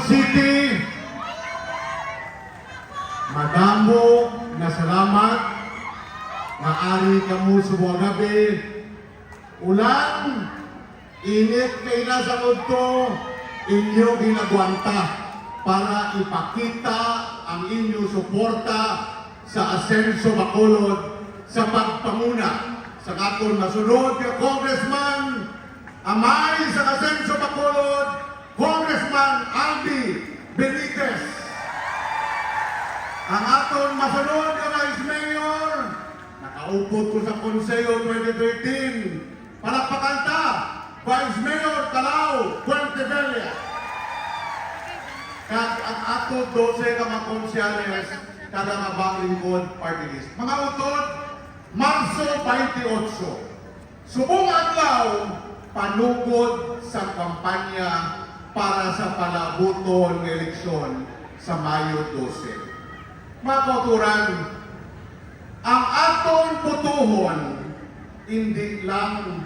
City, madamo na salamat na ari kamu sa buong gabi. Ulan, init kay nasa udto, inyo ginagwanta para ipakita ang inyo suporta sa Asenso Bacolod sa pagpanguna sa katong masunod kay Congressman Amay sa Asenso Bacolod, Congressman Albi Benitez. Ang aton masunod na Vice Mayor, nakaupot ko sa Konseyo 2013. Palakpakan ta, Vice Mayor Calao Fuentevilla. Kag ang ato 12 ka mga konsyales kada nga Bangkod Party List. Mga utod, Marso 28. Subong adlaw panugod sa kampanya para sa palabuton ng eleksyon sa Mayo 12. Mga kauturan, ang aton putuhon hindi lang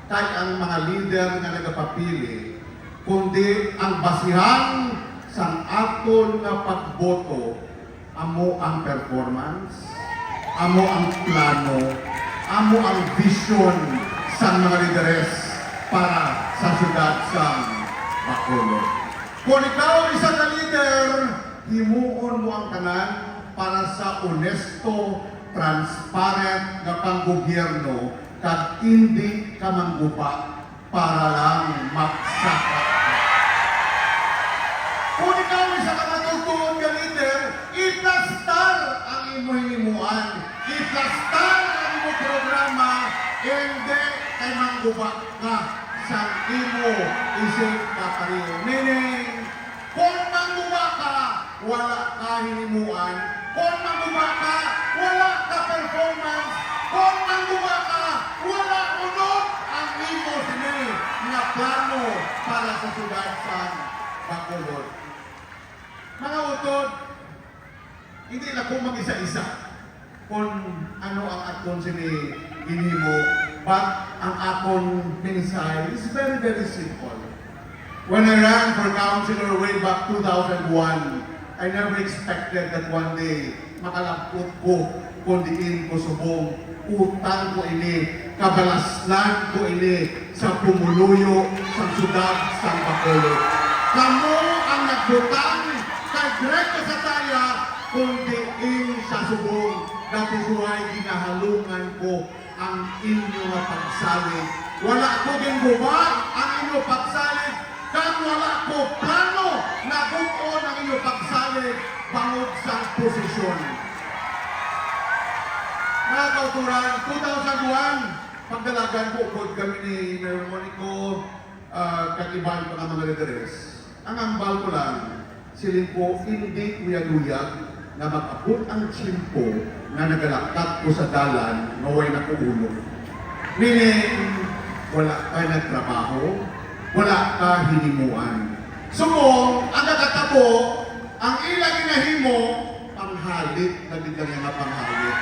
kay ang mga lider nga nagapapili, kundi ang basihan sa aton nga pagboto, amo ang performance, amo ang plano, amo ang vision sa mga lideres para sa syudad sa Bacolod. Kung ikaw isa ka leader, himuon mo ang tanan para sa honesto, transparent na panggobyerno kag hindi ka manggupa para lang magsaka. Kung ikaw isa ka matutuon ka leader, iplastar ang imong himuan, iplastar ang imong programa, hindi kay manggupa ka sa imo isip ka pareho. Meaning, kung manggupa ka, wala ka hinimuan. Kung manggupa ka, wala ka performance. Kung manggupa ka, wala unod ang imo sini na plano para sa syudad sa Bacolod. Mga utod, hindi na kung mag-isa-isa kung ano ang aton sini ginimo, but ang aton mensahe is very, very simple. When I ran for councilor way back 2001, I never expected that one day makalapot ko, kundiin ko subong, utang ko ini, kabalaslan ko ini sa pumuluyo sa syudad sa Bacolod. Kamu ang nagbutang kay Greg Casataya, kundiin sa subong. That is why ginahalungan ko ang inyo nga pagsalig. Wala ko ginguba ang inyo pagsalig, kag wala ko plano na buon ang inyo pagsalig bangod sa posisyon. Mga kauturan, 2001, pagdalagan ko kami ni Mayor Monico, kag-iban pa ng mga lideres. Ang ambal ko lang, siling ko hindi uyag-uyag na mag-abot ang tsimpo na nagalaktat ko sa dalan na way na kuulong. Meaning, wala ka nagtrabaho, wala ka hinimuan. Sumong, ang nakatabo, ang ilang inahimo, panghalit na biglang yung panghalit.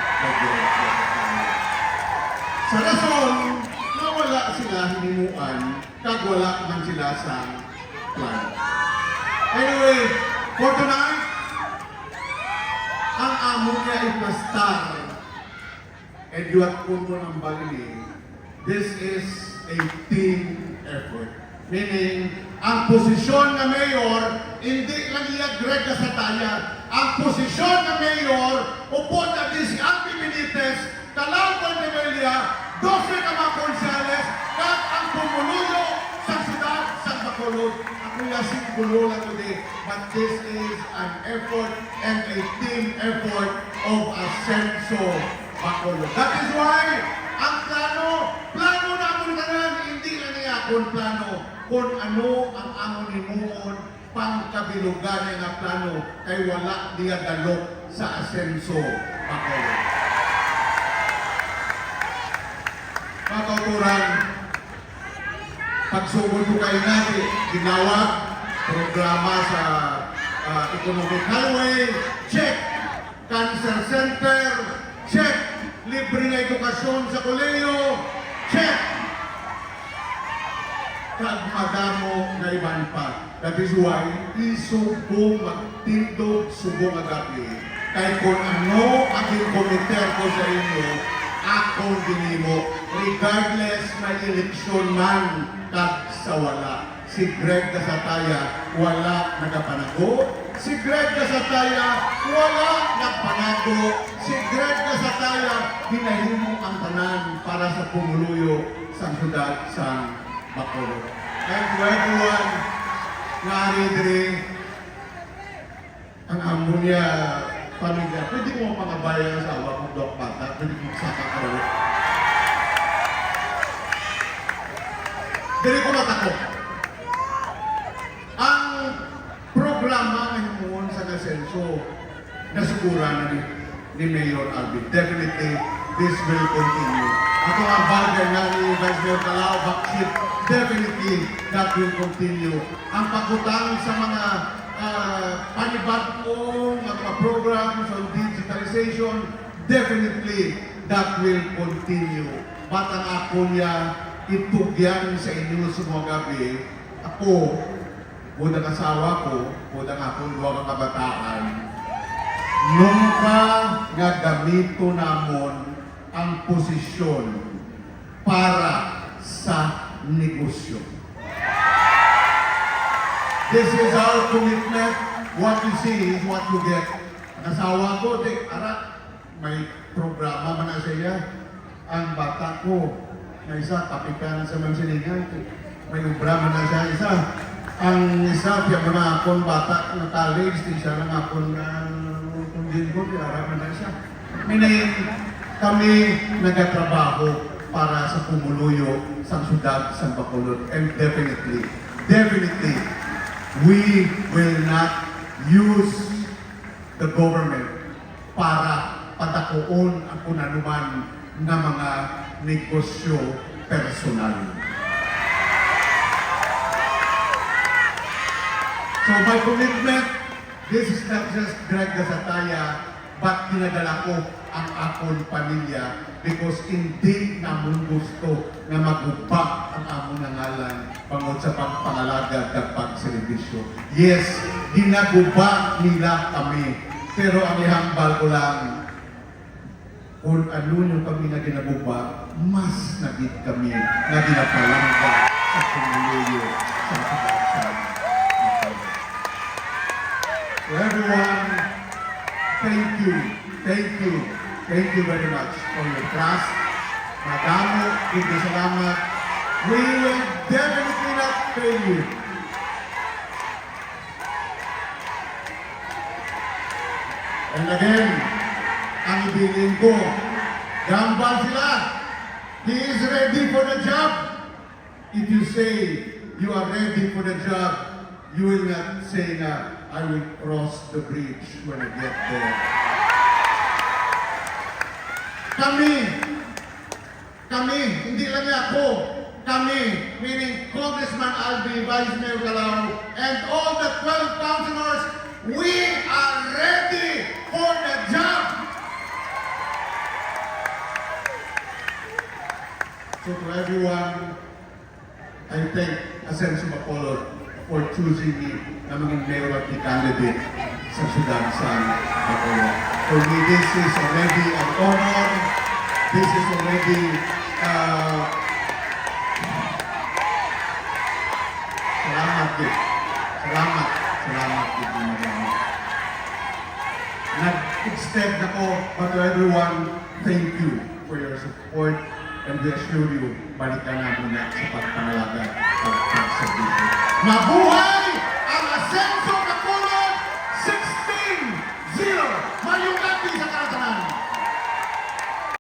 Sa rason, na wala sila hinimuan, kag wala man sila sa plan. Anyway, for tonight, ang amo niya ay pastar. And yuat punto ng balili, this is a team effort. Meaning, ang posisyon na mayor, hindi lang iya Greg Casataya. Ang posisyon na mayor, upod na din si Albi Benitez, Calao Fuentevilla, 12 ka mga konsyales, kag ang pumuluyo sa syudad sa Bacolod. Ako yasin pulo lang today, but this is an effort and a team effort of Asenso Bacolod. That is why, ang plano na akong tanan, hindi lang niya akong plano, kung ano ang amon himuon, pangkabilugan nga plano, kay wala diya dalok sa Asenso Bacolod. Mga kauturan, pagsugod ko kayo natin, ginawag, programa sa economic highway, check. Cancer center, check. Libre na edukasyon sa koleyo, check. Kag madamo na iban pa. That is why, isubong magtindog subong agabi. Kay kung ano ang komiter ko sa inyo, ako dinimo. Regardless na eleksyon man kag sa wala. Si Greg Gasataya, wala nagapanago. Si Greg Gasataya, wala nagpanago. Si Greg Gasataya, hinahimo ang tanan para sa pumuluyo sa syudad sa Bacolod. And to everyone, ngari diri, ang amo niya, pamilya, pwede mo pangabayan sa awa kong Doc Pata, pwede mo magsaka ka rin. Dili ko matakot. Ang programa ngayon sa Nasenso, nasiguran na ni Mayor Alvin. Definitely, this will continue. Ato ang bagay na ni Vice Mayor Calao, Baksit, definitely, that will continue. Ang pagutang sa mga panibagong mga programs on digitalization, definitely, that will continue. But ang ako niya, itugyan sa inyo sa mga gabi, ako, budang asawa ko, budang akong duwa kabataan, nung ka nga gamito namon ang posisyon para sa negosyo. This is our commitment. What you see is what you get. Ang asawa ko, may programa man na siya. Ang bata ko, na isa, kapikan sa Mansilingan. May programa na siya isa. Ang isa, siya mo na akong bata na college, di siya lang akong kundin ko, pinaraman na siya. Minayin, kami nagatrabaho para sa pumuluyo sa syudad sa Bacolod. And definitely, we will not use the government para patakuon ang kunanuman ng mga negosyo personal. So my commitment, this is not just Greg Gasataya, but pinadala ko ang akong pamilya because hindi namon gusto na magubak ang among nangalan pangod sa pagpangalaga at pagservisyo. Yes, ginagubak nila kami. Pero ang ihambal ko lang, kung ano yung kami na ginagubak, mas nagit kami na ginapalangga sa pumuluyo sa pagkakas. So everyone, thank you very much for your trust. Madamo, hindi salamat. We will definitely not fail you. And again, ang ibilin ko, gambal sila. He is ready for the job. If you say you are ready for the job, you will not say na, I will cross the bridge when I get there. Kami, hindi lang ako, kami, meaning Congressman Albi, Vice Mayor Calao, and all the 12 councilors, we are ready for the job. So to everyone, I thank Asenso Bacolod for choosing me na maging mayor at candidate sa Syudad San Bacolod. For me, this is already an honor. This is already salamat din. Salamat din. Nag-extend ako, but to everyone, thank you for your support and we assure you, balikan namin na sa pagpangalaga at pagservisyo. Mabuhay ang Asenso!